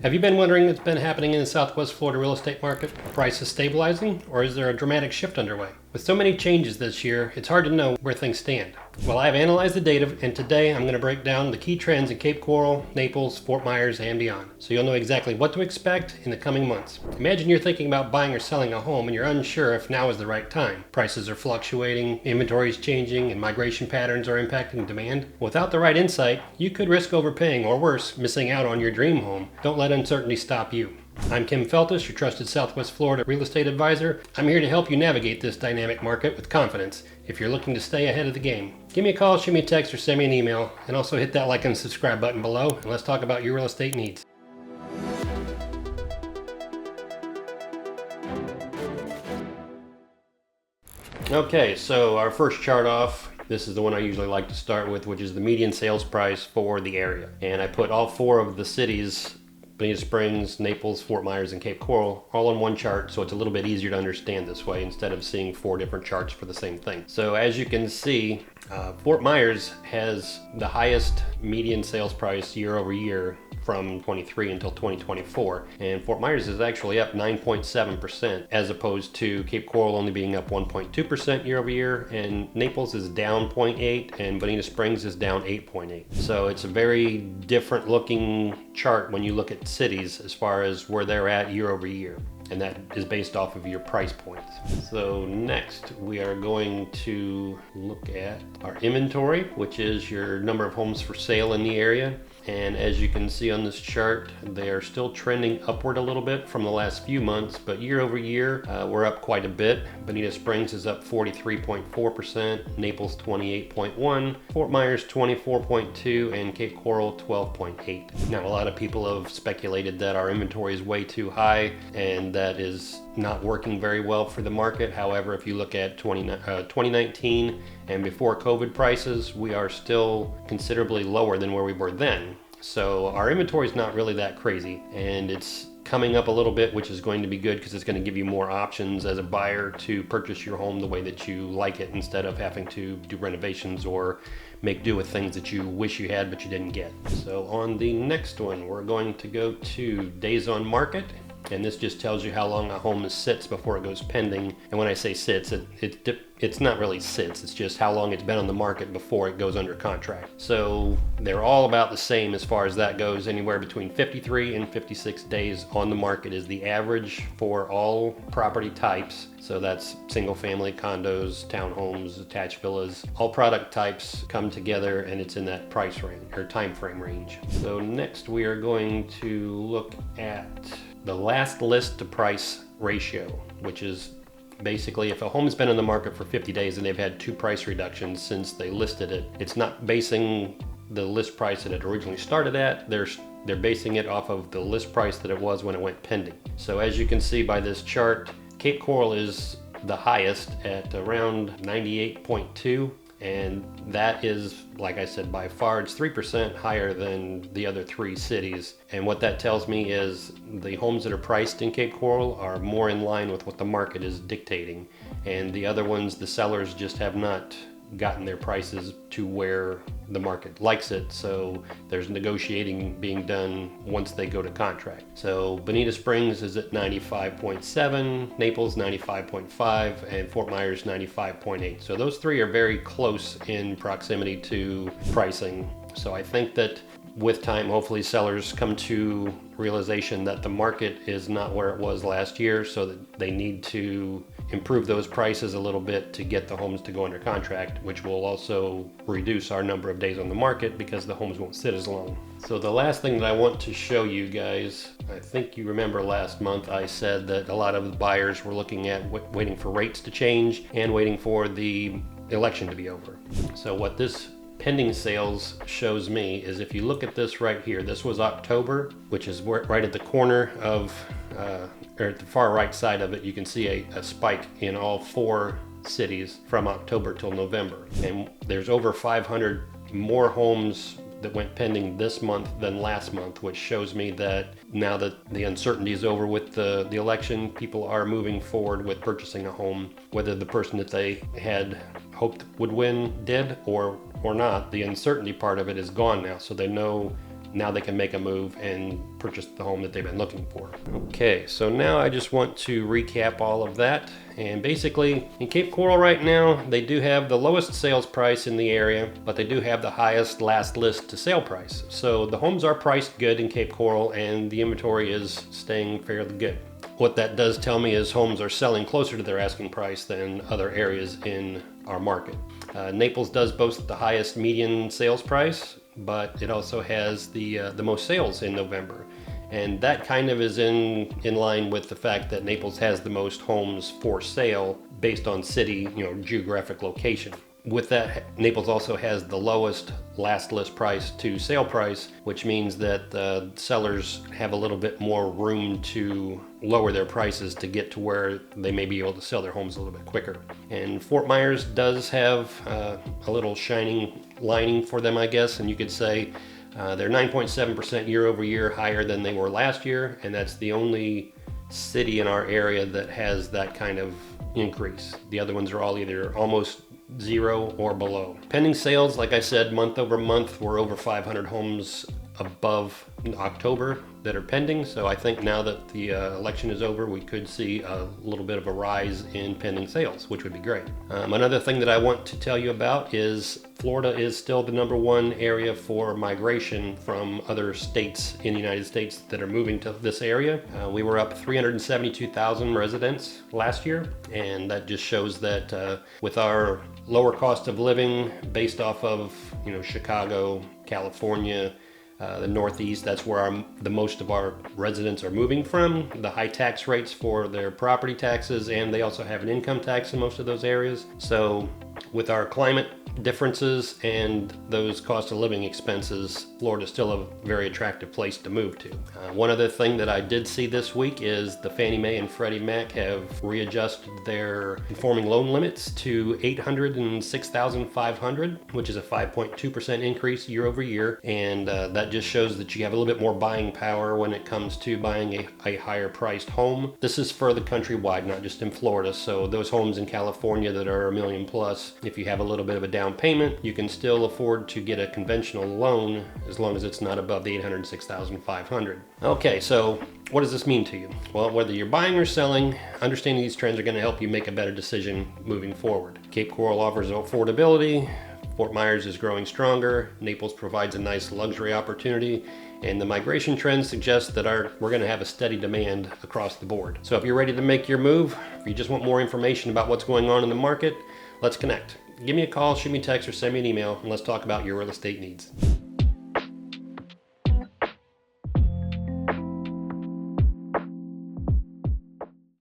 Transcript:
Have you been wondering what's been happening in the Southwest Florida real estate market? Are prices stabilizing, or is there a dramatic shift underway? With so many changes this year, it's hard to know where things stand. Well, I've analyzed the data, and today I'm going to break down the key trends in Cape Coral, Naples, Fort Myers, and beyond, so you'll know exactly what to expect in the coming months. Imagine you're thinking about buying or selling a home and you're unsure if now is the right time. Prices are fluctuating, inventory is changing, and migration patterns are impacting demand. Without the right insight, you could risk overpaying, or worse, missing out on your dream home. Don't let uncertainty stop you. I'm Kim Feltis, your trusted Southwest Florida real estate advisor. I'm here to help you navigate this dynamic market with confidence if you're looking to stay ahead of the game. Give me a call, shoot me a text, or send me an email, and also hit that like and subscribe button below, and let's talk about your real estate needs. Okay, so our first chart off, this is the one I usually like to start with, which is the median sales price for the area. And I put all four of the cities, Bonita Springs, Naples, Fort Myers, and Cape Coral, all on one chart, so it's a little bit easier to understand this way instead of seeing four different charts for the same thing. So as you can see, Fort Myers has the highest median sales price year over year from 23 until 2024, and Fort Myers is actually up 9.7% as opposed to Cape Coral only being up 1.2% year over year, and Naples is down 0.8 and Bonita Springs is down 8.8. So it's a very different looking chart when you look at cities as far as where they're at year over year, and that is based off of your price points. So next we are going to look at our inventory, which is your number of homes for sale in the area. And as you can see on this chart, they are still trending upward a little bit from the last few months, but year over year, we're up quite a bit. Bonita Springs is up 43.4%, Naples 28.1%, Fort Myers 24.2%, and Cape Coral 12.8%. Now, a lot of people have speculated that our inventory is way too high, and that is not working very well for the market. However, if you look at 2019 and before COVID prices, we are still considerably lower than where we were then. So our inventory is not really that crazy, and it's coming up a little bit, which is going to be good because it's going to give you more options as a buyer to purchase your home the way that you like it, instead of having to do renovations or make do with things that you wish you had but you didn't get. So on the next one, we're going to go to days on market. And this just tells you how long a home sits before it goes pending. And when I say sits, it's not really sits, it's just how long it's been on the market before it goes under contract. So they're all about the same as far as that goes. Anywhere between 53 and 56 days on the market is the average for all property types. So that's single family, condos, townhomes, attached villas, all product types come together, and it's in that price range or time frame range. So next we are going to look at the last list to price ratio, which is basically if a home's been on the market for 50 days and they've had 2 price reductions since they listed it, it's not basing the list price that it originally started at, they're basing it off of the list price that it was when it went pending. So as you can see by this chart, Cape Coral is the highest at around 98.2. And that is, like I said, by far it's 3% higher than the other 3 cities. And what that tells me is the homes that are priced in Cape Coral are more in line with what the market is dictating. And the other ones, the sellers just have not gotten their prices to where the market likes it, so there's negotiating being done once they go to contract. So Bonita Springs is at 95.7, Naples 95.5, and Fort Myers 95.8. So those 3 are very close in proximity to pricing. So I think that with time, hopefully sellers come to realization that the market is not where it was last year, so that they need to improve those prices a little bit to get the homes to go under contract, which will also reduce our number of days on the market because the homes won't sit as long. So the last thing that I want to show you guys, I think you remember last month I said that a lot of the buyers were looking at waiting for rates to change and waiting for the election to be over. So what this pending sales shows me is, if you look at this right here, this was October, which is right at the corner of or at the far right side of it, you can see a spike in all 4 cities from October till November. And there's over 500 more homes that went pending this month than last month, which shows me that now that the uncertainty is over with the election, people are moving forward with purchasing a home, whether the person that they had hoped would win did or not. The uncertainty part of it is gone now, so they know now they can make a move and purchase the home that they've been looking for. Okay, so now I just want to recap all of that. And basically, in Cape Coral right now, they do have the lowest sales price in the area, but they do have the highest last list to sale price. So the homes are priced good in Cape Coral, and the inventory is staying fairly good. What that does tell me is homes are selling closer to their asking price than other areas in our market. Naples does boast the highest median sales price, but it also has the most sales in November. And that kind of is in line with the fact that Naples has the most homes for sale based on city, geographic location. With that, Naples also has the lowest last list price to sale price, which means that sellers have a little bit more room to lower their prices to get to where they may be able to sell their homes a little bit quicker. And Fort Myers does have a little shining lining for them, I guess, and you could say they're 9.7% year over year higher than they were last year, and that's the only city in our area that has that kind of increase. The other ones are all either almost zero or below. Pending sales, like I said, month over month, we're over 500 homes above October that are pending. So I think now that the election is over, we could see a little bit of a rise in pending sales, which would be great. Another thing that I want to tell you about is Florida is still the #1 area for migration from other states in the United States that are moving to this area. We were up 372,000 residents last year, and that just shows that with our lower cost of living based off of Chicago, California, the Northeast, that's where the most of our residents are moving from. The high tax rates for their property taxes, and they also have an income tax in most of those areas. So with our climate differences and those cost of living expenses, Florida's still a very attractive place to move to. One other thing that I did see this week is the Fannie Mae and Freddie Mac have readjusted their conforming loan limits to $806,500, which is a 5.2% increase year over year. And that just shows that you have a little bit more buying power when it comes to buying a higher priced home. This is for the countrywide, not just in Florida. So those homes in California that are $1 million plus, if you have a little bit of a down payment, you can still afford to get a conventional loan as long as it's not above the $806,500. Okay, so what does this mean to you? Well, whether you're buying or selling, understanding these trends are going to help you make a better decision moving forward. Cape Coral offers affordability, Fort Myers is growing stronger, Naples provides a nice luxury opportunity, and the migration trends suggest that we're going to have a steady demand across the board. So if you're ready to make your move, if you just want more information about what's going on in the market, let's connect. Give me a call, shoot me a text, or send me an email, and let's talk about your real estate needs.